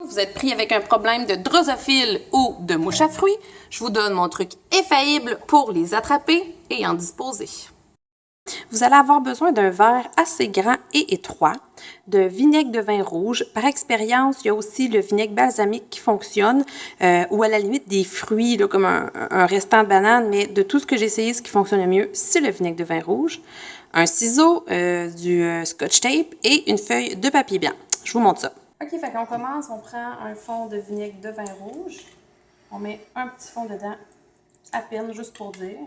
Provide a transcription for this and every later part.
Vous êtes pris avec un problème de drosophile ou de mouche à fruits, je vous donne mon truc infaillible pour les attraper et en disposer. Vous allez avoir besoin d'un verre assez grand et étroit, de vinaigre de vin rouge. Par expérience, il y a aussi le vinaigre balsamique qui fonctionne, ou à la limite des fruits, là, comme un restant de banane, mais de tout ce que j'ai essayé, ce qui fonctionne le mieux, c'est le vinaigre de vin rouge, un ciseau, du scotch tape et une feuille de papier blanc. Je vous montre ça. OK, fait qu'on commence, on prend un fond de vinaigre de vin rouge, on met un petit fond dedans, à peine, juste pour dire.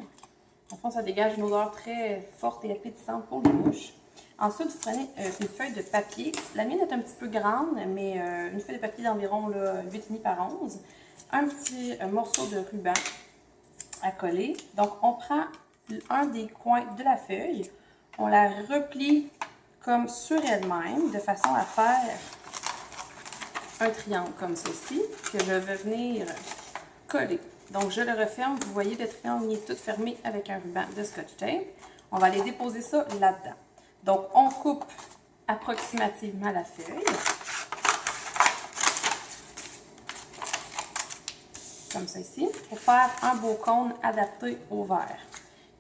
En fond, ça dégage une odeur très forte et appétissante pour les mouches. Ensuite, vous prenez une feuille de papier. La mienne est un petit peu grande, mais une feuille de papier d'environ 8,5 par 11. Un petit morceau de ruban à coller. Donc, on prend un des coins de la feuille, on la replie comme sur elle-même, de façon à faire un triangle comme ceci, que je vais venir coller. Donc, je le referme. Vous voyez, le triangle il est tout fermé avec un ruban de scotch tape. On va aller déposer ça là-dedans. Donc, on coupe approximativement la feuille. Comme ça ici, pour faire un beau cône adapté au verre.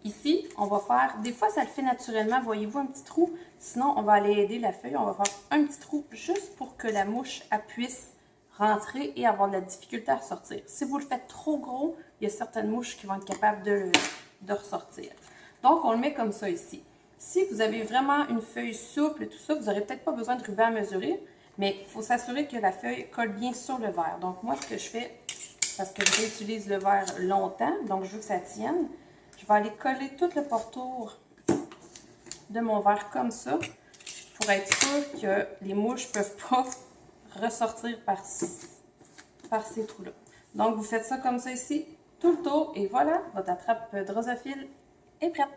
Ici, on va faire, des fois ça le fait naturellement, voyez-vous un petit trou. Sinon, on va aller aider la feuille, on va faire un petit trou juste pour que la mouche puisse rentrer et avoir de la difficulté à ressortir. Si vous le faites trop gros, il y a certaines mouches qui vont être capables de ressortir. Donc, on le met comme ça ici. Si vous avez vraiment une feuille souple et tout ça, vous n'aurez peut-être pas besoin de ruban à mesurer, mais il faut s'assurer que la feuille colle bien sur le verre. Donc, moi, ce que je fais, parce que je réutilise le verre longtemps, donc je veux que ça tienne, je vais aller coller tout le pourtour de mon verre comme ça, pour être sûr que les mouches ne peuvent pas ressortir par ces trous-là. Donc, vous faites ça comme ça ici, tout le tour, et voilà, votre attrape drosophile est prête.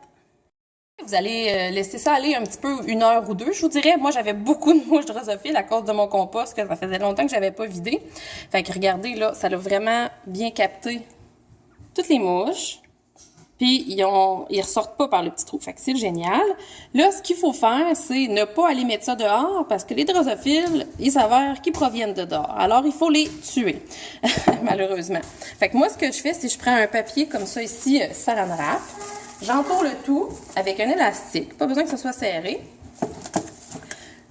Vous allez laisser ça aller un petit peu 1 heure ou 2, je vous dirais. Moi, j'avais beaucoup de mouches drosophiles à cause de mon compost, que ça faisait longtemps que j'avais pas vidé. Fait que regardez, là, ça l'a vraiment bien capté toutes les mouches. Puis, ils ressortent pas par le petit trou. Fait que c'est génial. Là, ce qu'il faut faire, c'est ne pas aller mettre ça dehors parce que les drosophiles, il s'avère qu'ils proviennent de dehors. Alors, il faut les tuer, malheureusement. Fait que moi, ce que je fais, c'est que je prends un papier comme ça ici, Saran Wrap. J'entoure le tout avec un élastique. Pas besoin que ce soit serré.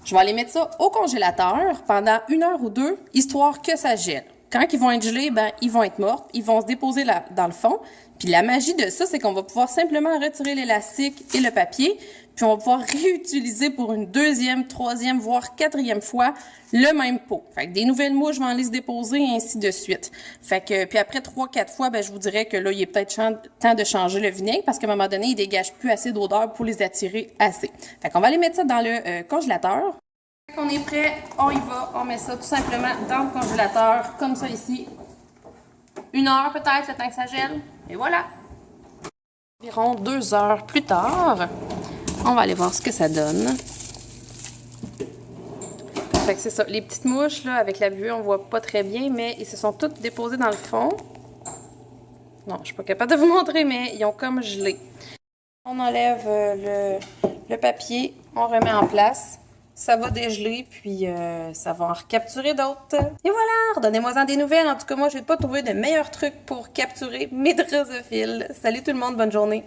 Je vais aller mettre ça au congélateur pendant 1 heure ou 2, histoire que ça gèle. Quand ils vont être gelés, ben, ils vont être morts. Ils vont se déposer là, dans le fond. Puis la magie de ça, c'est qu'on va pouvoir simplement retirer l'élastique et le papier. Puis on va pouvoir réutiliser pour une 2e, 3e, voire 4e fois le même pot. Fait que des nouvelles mouches vont aller se déposer et ainsi de suite. Fait que, puis après 3-4 fois, ben, je vous dirais que là, il est peut-être temps de changer le vinaigre parce qu'à un moment donné, il dégage plus assez d'odeur pour les attirer assez. Fait qu'on va aller mettre ça dans le congélateur. Quand on est prêt, on y va, on met ça tout simplement dans le congélateur, comme ça ici. 1 heure peut-être, le temps que ça gèle. Et voilà! Environ 2 heures plus tard, on va aller voir ce que ça donne. Fait que c'est ça, les petites mouches, là, avec la vue, on voit pas très bien, mais ils se sont toutes déposées dans le fond. Non, je suis pas capable de vous montrer, mais ils ont comme gelé. On enlève le papier, on remet en place. Ça va dégeler, puis ça va en recapturer d'autres. Et voilà, redonnez-moi-en des nouvelles. En tout cas, moi, je n'ai pas trouvé de meilleur truc pour capturer mes drosophiles. Salut tout le monde, bonne journée!